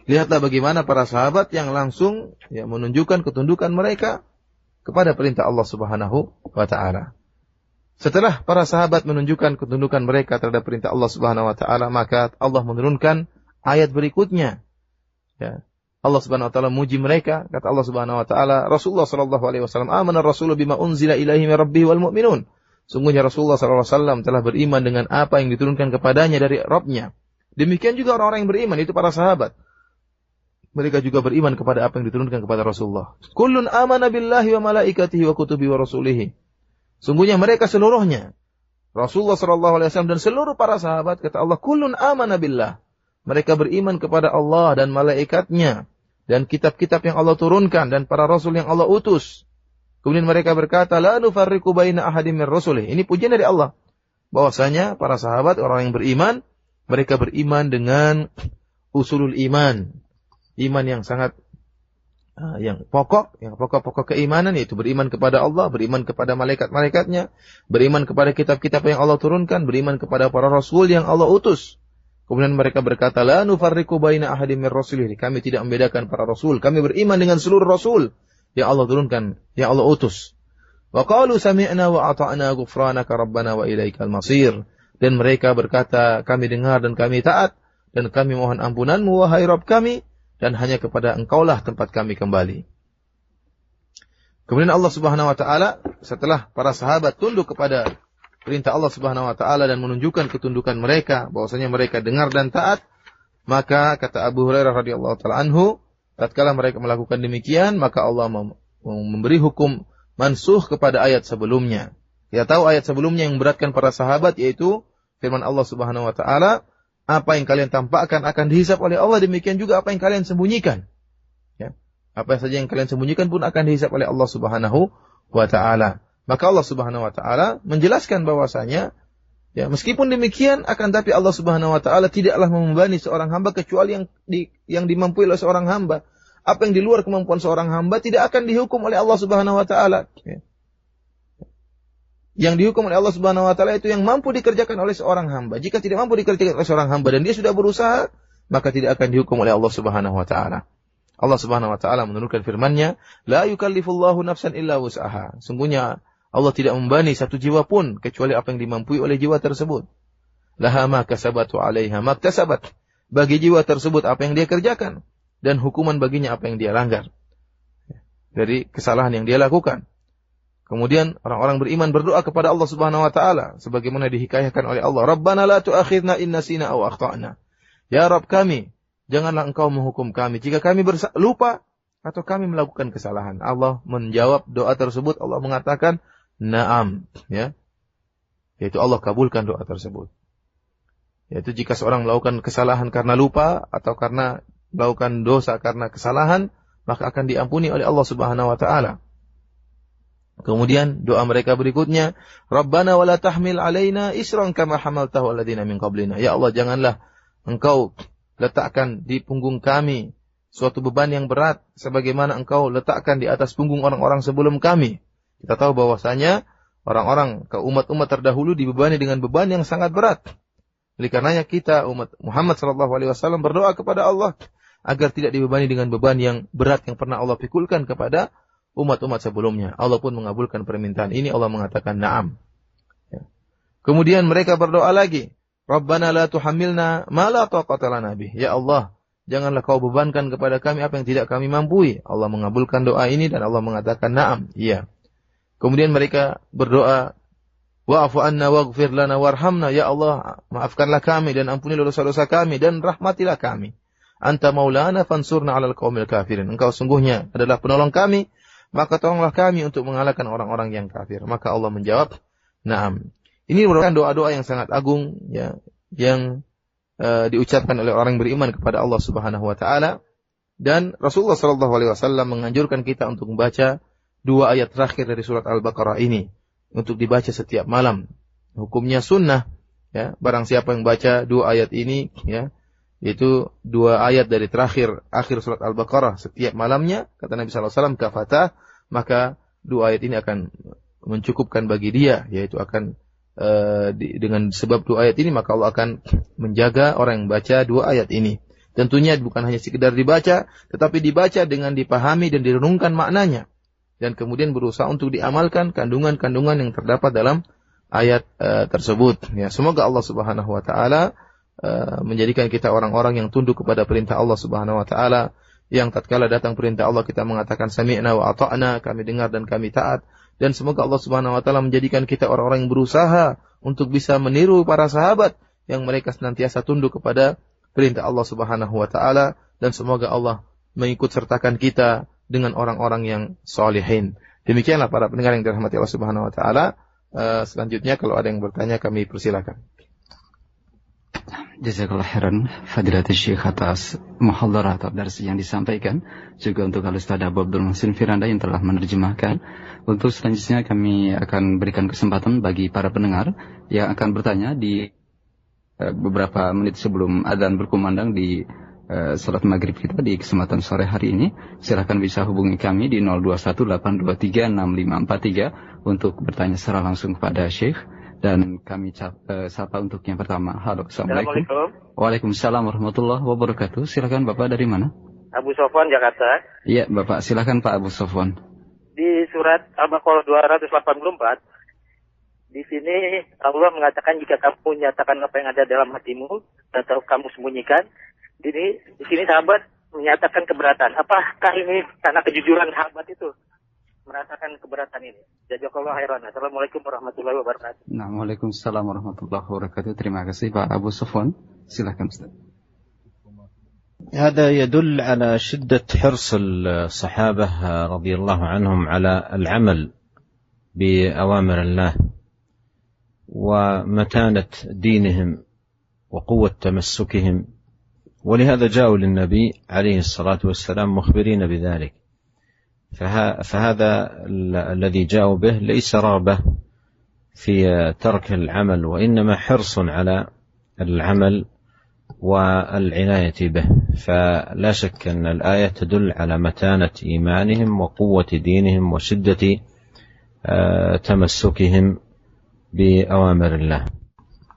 Lihatlah bagaimana para sahabat yang langsung menunjukkan ketundukan mereka kepada perintah Allah Subhanahu wa taala. Setelah para sahabat menunjukkan ketundukan mereka terhadap perintah Allah Subhanahu wa taala, maka Allah menurunkan ayat berikutnya. Ya. Allah Subhanahu wa taala muji mereka, kata Allah Subhanahu wa taala, Rasulullah sallallahu alaihi wasallam, "Amana ar-rasulu bima unzila ilaihi min rabbih wal mu'minun." Sungguhnya Rasulullah sallallahu alaihi wasallam telah beriman dengan apa yang diturunkan kepadanya dari Rabb-Nya. Demikian juga orang-orang yang beriman, itu para sahabat. Mereka juga beriman kepada apa yang diturunkan kepada Rasulullah. Kullun amana billahi wa malaikatihi wa kutubihi wa rasulihi. Sungguhnya mereka seluruhnya, Rasulullah sallallahu alaihi wasallam dan seluruh para sahabat, kata Allah, kullun amana billah. Mereka beriman kepada Allah dan malaikatnya dan kitab-kitab yang Allah turunkan dan para rasul yang Allah utus. Kemudian mereka berkata, la nufarriqu baina ahadin min rusulih. Ini pujian dari Allah. Bahwasanya para sahabat, orang yang beriman, mereka beriman dengan usulul iman. Iman yang sangat yang pokok keimanan, yaitu beriman kepada Allah, beriman kepada malaikat-malaikatnya, beriman kepada kitab-kitab yang Allah turunkan, beriman kepada para rasul yang Allah utus. Kemudian mereka berkata, la nufarriqu baina ahadin min rusulih. Kami tidak membedakan para rasul, kami beriman dengan seluruh rasul yang Allah turunkan, yang Allah utus. Wa qalu sami'na wa ata'na ghufranaka rabbana wa ilaikal masir. Dan mereka berkata, kami dengar dan kami taat, dan kami mohon ampunanmu wahai Rabb kami, dan hanya kepada Engkaulah tempat kami kembali. Kemudian Allah Subhanahu wa taala setelah para sahabat tunduk kepada perintah Allah Subhanahu wa taala dan menunjukkan ketundukan mereka, bahwasanya mereka dengar dan taat, maka kata Abu Hurairah radhiyallahu taala anhu, tatkala mereka melakukan demikian, maka Allah memberi hukum mansuh kepada ayat sebelumnya. Kita tahu ayat sebelumnya yang memberatkan para sahabat yaitu firman Allah Subhanahu wa taala, apa yang kalian tampakkan akan dihisab oleh Allah, demikian juga apa yang kalian sembunyikan. Ya. Apa saja yang kalian sembunyikan pun akan dihisab oleh Allah Subhanahu wa taala. Maka Allah Subhanahu wa taala menjelaskan bahwasanya ya, meskipun demikian akan tapi Allah Subhanahu wa taala tidaklah membebani seorang hamba kecuali yang dimampu oleh seorang hamba. Apa yang di luar kemampuan seorang hamba tidak akan dihukum oleh Allah Subhanahu wa taala. Ya. Yang dihukum oleh Allah Subhanahu wa taala itu yang mampu dikerjakan oleh seorang hamba. Jika tidak mampu dikerjakan oleh seorang hamba dan dia sudah berusaha, maka tidak akan dihukum oleh Allah Subhanahu wa taala. Allah Subhanahu wa taala menurunkan firman-Nya, "La yukallifullahu nafsan illa wus'aha." Sungguhnya Allah tidak membebani satu jiwa pun kecuali apa yang dimampui oleh jiwa tersebut. Laha ma kasabat wa 'alaiha ma iktasabat. Bagi jiwa tersebut apa yang dia kerjakan dan hukuman baginya apa yang dia langgar dari kesalahan yang dia lakukan. Kemudian orang-orang beriman berdoa kepada Allah Subhanahu wa taala sebagaimana dihikayahkan oleh Allah, "Rabbana la tu'akhidna in nasina aw akhtana." Ya Rabb kami, janganlah Engkau menghukum kami jika kami lupa atau kami melakukan kesalahan. Allah menjawab doa tersebut, Allah mengatakan, "Na'am." Ya. Yaitu Allah kabulkan doa tersebut. Yaitu jika seorang melakukan kesalahan karena lupa atau karena melakukan dosa karena kesalahan, maka akan diampuni oleh Allah Subhanahu wa taala. Kemudian doa mereka berikutnya, "Rabbana wala tahmil alaina isran kama hamaltahu alladziina min qablina." Ya Allah, janganlah Engkau letakkan di punggung kami suatu beban yang berat sebagaimana Engkau letakkan di atas punggung orang-orang sebelum kami. Kita tahu bahwasanya orang-orang ke umat-umat terdahulu dibebani dengan beban yang sangat berat. Oleh karenanya kita umat Muhammad sallallahu alaihi wasallam berdoa kepada Allah agar tidak dibebani dengan beban yang berat yang pernah Allah pikulkan kepada umat-umat sebelumnya. Allah pun mengabulkan permintaan ini. Allah mengatakan na'am. Ya. Kemudian mereka berdoa lagi, "Rabbana la tuhammilna ma la taqata lana bih." Ya Allah, janganlah Kau bebankan kepada kami apa yang tidak kami mampu. Allah mengabulkan doa ini dan Allah mengatakan na'am. Iya. Kemudian mereka berdoa, "Wa'fu anna waghfir lana warhamna." Ya Allah, maafkanlah kami dan ampunilah dosa-dosa kami dan rahmatilah kami. "Anta maulana fansurna 'alal qaumil kafirin." Engkau sungguhnya adalah penolong kami, maka tolonglah kami untuk mengalahkan orang-orang yang kafir. Maka Allah menjawab, "Na'am." Ini merupakan doa-doa yang sangat agung ya, yang diucapkan oleh orang yang beriman kepada Allah Subhanahu wa taala, dan Rasulullah sallallahu alaihi wasallam menganjurkan kita untuk membaca dua ayat terakhir dari surat Al-Baqarah ini untuk dibaca setiap malam. Hukumnya sunnah ya, barang siapa yang baca dua ayat ini ya, yaitu dua ayat dari akhir surat Al-Baqarah setiap malamnya, kata Nabi sallallahu alaihi wasallam, kafatah, maka dua ayat ini akan mencukupkan bagi dia, yaitu akan dengan sebab dua ayat ini maka Allah akan menjaga orang yang baca dua ayat ini. Tentunya bukan hanya sekedar dibaca, tetapi dibaca dengan dipahami dan direnungkan maknanya, dan kemudian berusaha untuk diamalkan kandungan-kandungan yang terdapat dalam ayat tersebut. Ya, semoga Allah Subhanahu wa taala menjadikan kita orang-orang yang tunduk kepada perintah Allah Subhanahu wa taala, yang tatkala datang perintah Allah kita mengatakan sami'na wa ata'na, kami dengar dan kami taat. Dan semoga Allah Subhanahu wa taala menjadikan kita orang-orang yang berusaha untuk bisa meniru para sahabat yang mereka senantiasa tunduk kepada perintah Allah Subhanahu wa taala, dan semoga Allah mengikut sertakan kita dengan orang-orang yang salihin. Demikianlah para pendengar yang dirahmati Allah Subhanahu wa taala. Selanjutnya kalau ada yang bertanya kami persilakan. Jazakallah khairan Fadilatul Syekh atas muhadharah atau darsi yang disampaikan, juga untuk Al-Ustaz Abu Abdul Muhsin Firanda yang telah menerjemahkan. Untuk selanjutnya kami akan berikan kesempatan bagi para pendengar yang akan bertanya di beberapa menit sebelum adzan berkumandang di salat maghrib kita di kesempatan sore hari ini. Silakan bisa hubungi kami di 0218236543 untuk bertanya secara langsung kepada Syekh. Dan kami sapa untuk yang pertama. Halo, Assalamualaikum. Waalaikumsalam warahmatullahi wabarakatuh. Silakan Bapak, dari mana? Abu Sofwan, Jakarta. Iya Bapak, silakan Pak Abu Sofwan. Di surat Al-Baqarah 284, di sini Allah mengatakan jika kamu menyatakan apa yang ada dalam hatimu atau kamu sembunyikan, di sini sahabat menyatakan keberatan. Apakah ini karena kejujuran sahabat itu merasakan keberatan ini? Jazakallahu khairan. Assalamualaikum warahmatullahi wabarakatuh. Nah, waalaikumsalam warahmatullahi wabarakatuh. Terima kasih Pak Abu Sofwan. Silakan Ustaz. هذا يدل على شدة حرص الصحابة رضي الله عنهم على العمل بأوامر الله ومتانة دينهم وقوة تمسكهم، ولهذا جاءوا للنبي عليه الصلاة والسلام مخبرين بذلك. فهذا الذي جاءوا به ليس رغبة في ترك العمل، وإنما حرص على العمل والعناية به. فلا شك أن الآية تدل على متانة إيمانهم وقوة دينهم وشدة تمسكهم بأوامر الله.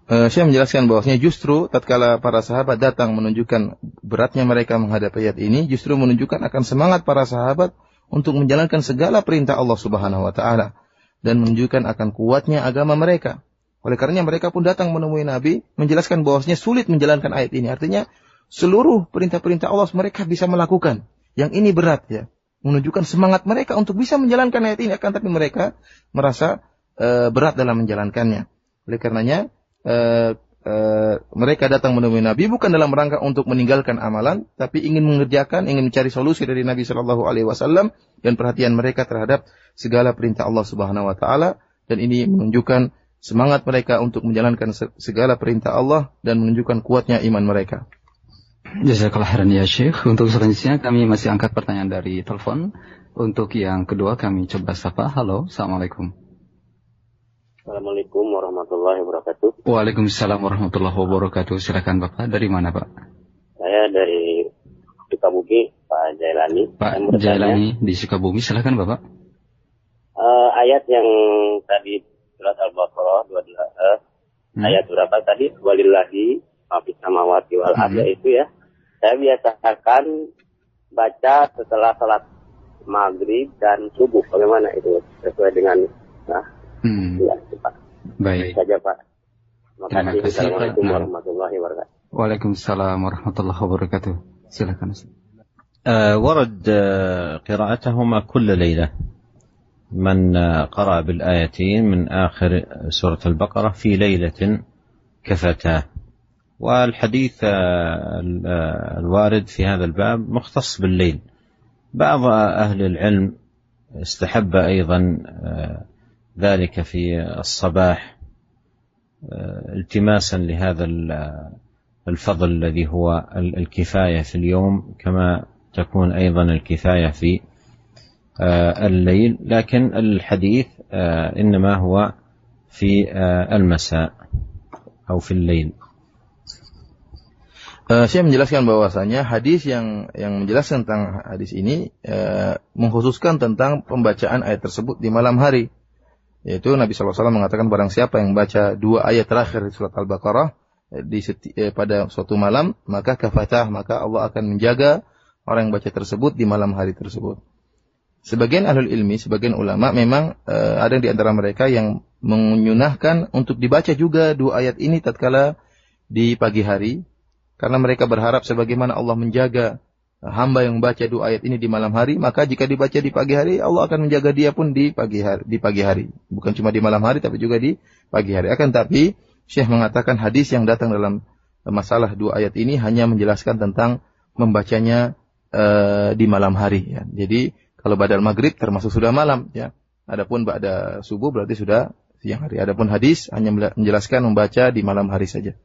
Saya menjelaskan bahwasanya justru tatkala para sahabat datang menunjukkan beratnya mereka menghadapi ayat ini, justru menunjukkan akan semangat para sahabat untuk menjalankan segala perintah Allah Subhanahu wa taala dan menunjukkan akan kuatnya agama mereka. Oleh karenanya mereka pun datang menemui Nabi menjelaskan bahwasanya sulit menjalankan ayat ini. Artinya seluruh perintah-perintah Allah mereka bisa melakukan. Yang ini berat ya. Menunjukkan semangat mereka untuk bisa menjalankan ayat ini, akan tapi mereka merasa berat dalam menjalankannya. Oleh karenanya mereka datang menemui Nabi bukan dalam rangka untuk meninggalkan amalan, tapi ingin mengerjakan, ingin mencari solusi dari Nabi Shallallahu Alaihi Wasallam dan perhatian mereka terhadap segala perintah Allah Subhanahu Wa Taala, dan ini menunjukkan semangat mereka untuk menjalankan segala perintah Allah dan menunjukkan kuatnya iman mereka. Jazakallah khairan ya Syekh. Untuk selanjutnya kami masih angkat pertanyaan dari telepon. Untuk yang kedua kami coba sapa. Halo, assalamualaikum. Assalamualaikum warahmatullahi wabarakatuh. Waalaikumsalam warahmatullahi wabarakatuh. Silakan Bapak, dari mana Pak? Saya dari Sukabumi, Pak Jailani. Pak Jailani di Sukabumi, silakan Bapak. Ayat yang tadi surat Al-Baqarah 22 ayat berapa tadi? Walillahi ma fis samawati wal ardi itu ya. Saya biasakan baca setelah salat maghrib dan subuh. Bagaimana itu sesuai dengan ya, Pak. Baik. Saja Pak. Terima kasih. Assalamualaikum warahmatullahi wabarakatuh. Waalaikumsalam warahmatullahi wabarakatuh. Silakan. ورد قراءتهما كل ليلة. من قرأ بالآيتين من آخر سورة البقرة في ليلة كفتاه. والحديث الوارد في هذا الباب مختص بالليل. بعض أهل العلم استحب أيضا ذلك في الصباح التماسا لهذا الفضل الذي هو الكفاية في اليوم، كما تكون أيضا الكفاية في الليل، لكن الحديث إنما هو في المساء أو في الليل. Saya menjelaskan bahwasanya hadis yang menjelaskan tentang hadis ini mengkhususkan tentang pembacaan ayat tersebut di malam hari. Yaitu Nabi SAW mengatakan barang siapa yang baca 2 ayat terakhir di surat Al-Baqarah pada suatu malam, maka kafatah, maka Allah akan menjaga orang yang baca tersebut di malam hari tersebut. Sebagian ahlul ilmi, sebagian ulama memang ada di antara mereka yang menyunahkan untuk dibaca juga 2 ayat ini tatkala di pagi hari, karena mereka berharap sebagaimana Allah menjaga hamba yang membaca 2 ayat ini di malam hari, maka jika dibaca di pagi hari, Allah akan menjaga dia pun di pagi hari. Bukan cuma di malam hari, tapi juga di pagi hari. Akan tapi, Syekh mengatakan hadis yang datang dalam masalah 2 ayat ini hanya menjelaskan tentang membacanya di malam hari. Ya. Jadi, kalau ba'dal maghrib termasuk sudah malam. Ya. Adapun ba'da subuh berarti sudah siang hari. Adapun hadis hanya menjelaskan membaca di malam hari saja.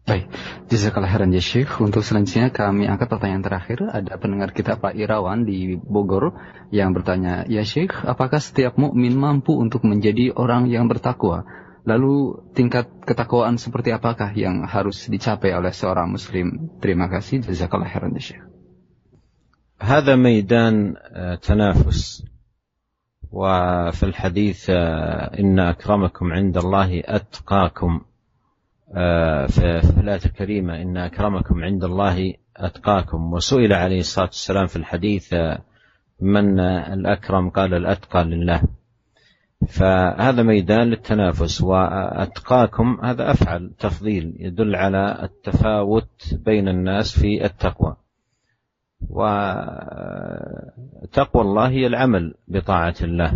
Baik, jazakallah khairan ya Syekh. Untuk selanjutnya kami angkat pertanyaan terakhir. Ada pendengar kita Pak Irawan di Bogor yang bertanya, ya Syekh, apakah setiap mukmin mampu untuk menjadi orang yang bertakwa? Lalu tingkat ketakwaan seperti apakah yang harus dicapai oleh seorang muslim? Terima kasih, jazakallah khairan ya Syekh. هذا ميدان تنافس، وفي الحديث إن أكرمكم عند الله أتقاكم، في الآية الكريمة إن أكرمكم عند الله أتقاكم. وسئل عليه الصلاة والسلام في الحديث من الأكرم؟ قال الأتقى لله. فهذا ميدان للتنافس، وأتقاكم هذا أفعل تفضيل يدل على التفاوت بين الناس في التقوى. وتقوى الله هي العمل بطاعة الله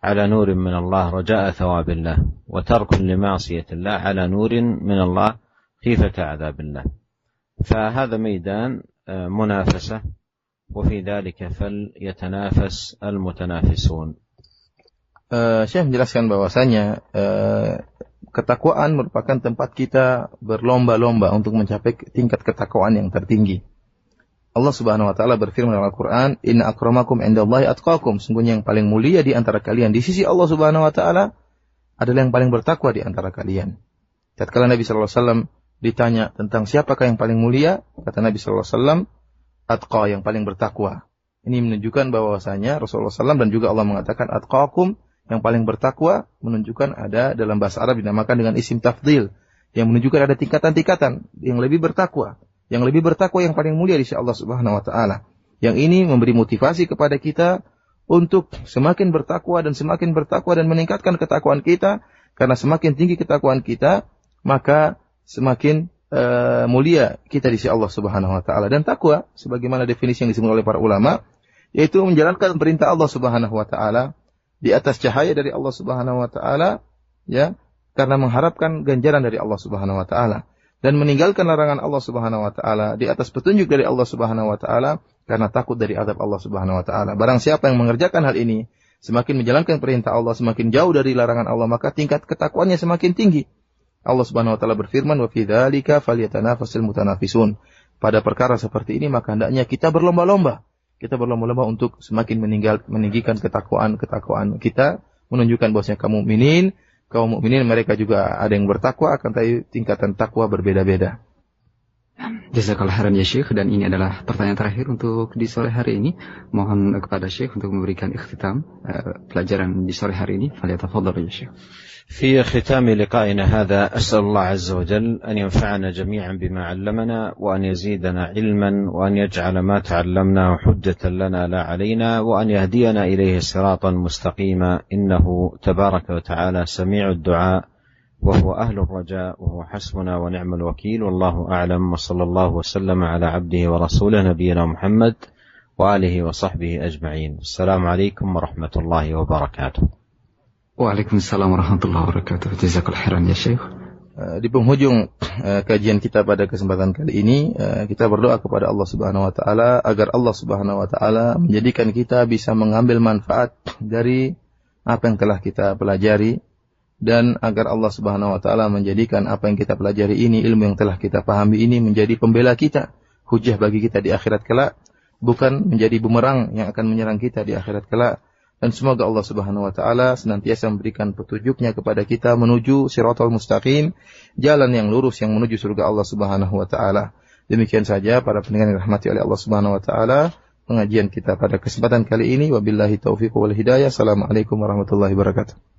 على نور من الله رجاء ثواب الله، وترك لمعصية الله على نور من الله خيفة عذاب الله. فهذا ميدان منافسة وفي ذلك فليتنافس المتنافسون. Syekh menjelaskan bahwasanya ketakwaan merupakan tempat kita berlomba-lomba untuk mencapai tingkat ketakwaan yang tertinggi. Allah Subhanahu wa taala berfirman dalam Al-Qur'an, "Inna akramakum 'indallahi atqakum." Sungguhnya yang paling mulia di antara kalian di sisi Allah Subhanahu wa taala adalah yang paling bertakwa di antara kalian. Tatkala Nabi sallallahu alaihi wasallam ditanya tentang siapakah yang paling mulia, kata Nabi sallallahu alaihi wasallam, atqa, yang paling bertakwa. Ini menunjukkan bahwasanya Rasulullah SAW dan juga Allah mengatakan atqakum, yang paling bertakwa, menunjukkan ada dalam bahasa Arab dinamakan dengan isim tafdil, yang menunjukkan ada tingkatan-tingkatan yang lebih bertakwa. Yang lebih bertakwa yang paling mulia di sisi Allah Subhanahu wa taala. Yang ini memberi motivasi kepada kita untuk semakin bertakwa dan meningkatkan ketakwaan kita, karena semakin tinggi ketakwaan kita, maka semakin mulia kita di sisi Allah Subhanahu wa taala. Dan takwa sebagaimana definisi yang disebut oleh para ulama, yaitu menjalankan perintah Allah Subhanahu wa taala di atas cahaya dari Allah Subhanahu wa taala, ya, karena mengharapkan ganjaran dari Allah Subhanahu wa taala, dan meninggalkan larangan Allah Subhanahu wa taala di atas petunjuk dari Allah Subhanahu wa taala karena takut dari azab Allah Subhanahu wa taala. Barang siapa yang mengerjakan hal ini, semakin menjalankan perintah Allah, semakin jauh dari larangan Allah, maka tingkat ketakwaannya semakin tinggi. Allah Subhanahu wa taala berfirman, "Wa fi dzalika falyatanafasul mutanafisun." Pada perkara seperti ini maka hendaknya kita berlomba-lomba. Kita berlomba-lomba untuk semakin meninggikan ketakwaan kita, menunjukkan bahwasanya kaum mukminin mereka juga ada yang bertakwa, akan tapi tingkatan takwa berbeda-beda. Jazakallah khairan ya Syekh, dan ini adalah pertanyaan terakhir untuk di sore hari ini. Mohon kepada Syekh untuk memberikan ikhtitam pelajaran di sore hari ini. Falyatafadhal ya Syekh. في ختام لقائنا هذا أسأل الله عز وجل أن ينفعنا جميعا بما علمنا وأن يزيدنا علما وأن يجعل ما تعلمناه حجة لنا لا علينا وأن يهدينا إليه صراطا مستقيما إنه تبارك وتعالى سميع الدعاء وهو أهل الرجاء وهو حسبنا ونعم الوكيل والله أعلم وصلى الله وسلم على عبده ورسوله نبينا محمد وآله وصحبه أجمعين. السلام عليكم ورحمة الله وبركاته. Waalaikumsalam warahmatullahi wabarakatuh. Jazakallahu khairan ya Syekh. Di penghujung kajian kita pada kesempatan kali ini, kita berdoa kepada Allah Subhanahu wa taala agar Allah Subhanahu wa taala menjadikan kita bisa mengambil manfaat dari apa yang telah kita pelajari, dan agar Allah Subhanahu wa taala menjadikan apa yang kita pelajari ini, ilmu yang telah kita pahami ini, menjadi pembela kita, hujah bagi kita di akhirat kelak, bukan menjadi bumerang yang akan menyerang kita di akhirat kelak. Dan semoga Allah Subhanahu wa taala senantiasa memberikan petunjuknya kepada kita menuju Shiratal Mustaqim, jalan yang lurus yang menuju surga Allah Subhanahu wa taala. Demikian saja para pendengar yang dirahmati oleh Allah Subhanahu wa taala, pengajian kita pada kesempatan kali ini. Wabillahi taufiq wal hidayah. Assalamualaikum warahmatullahi wabarakatuh.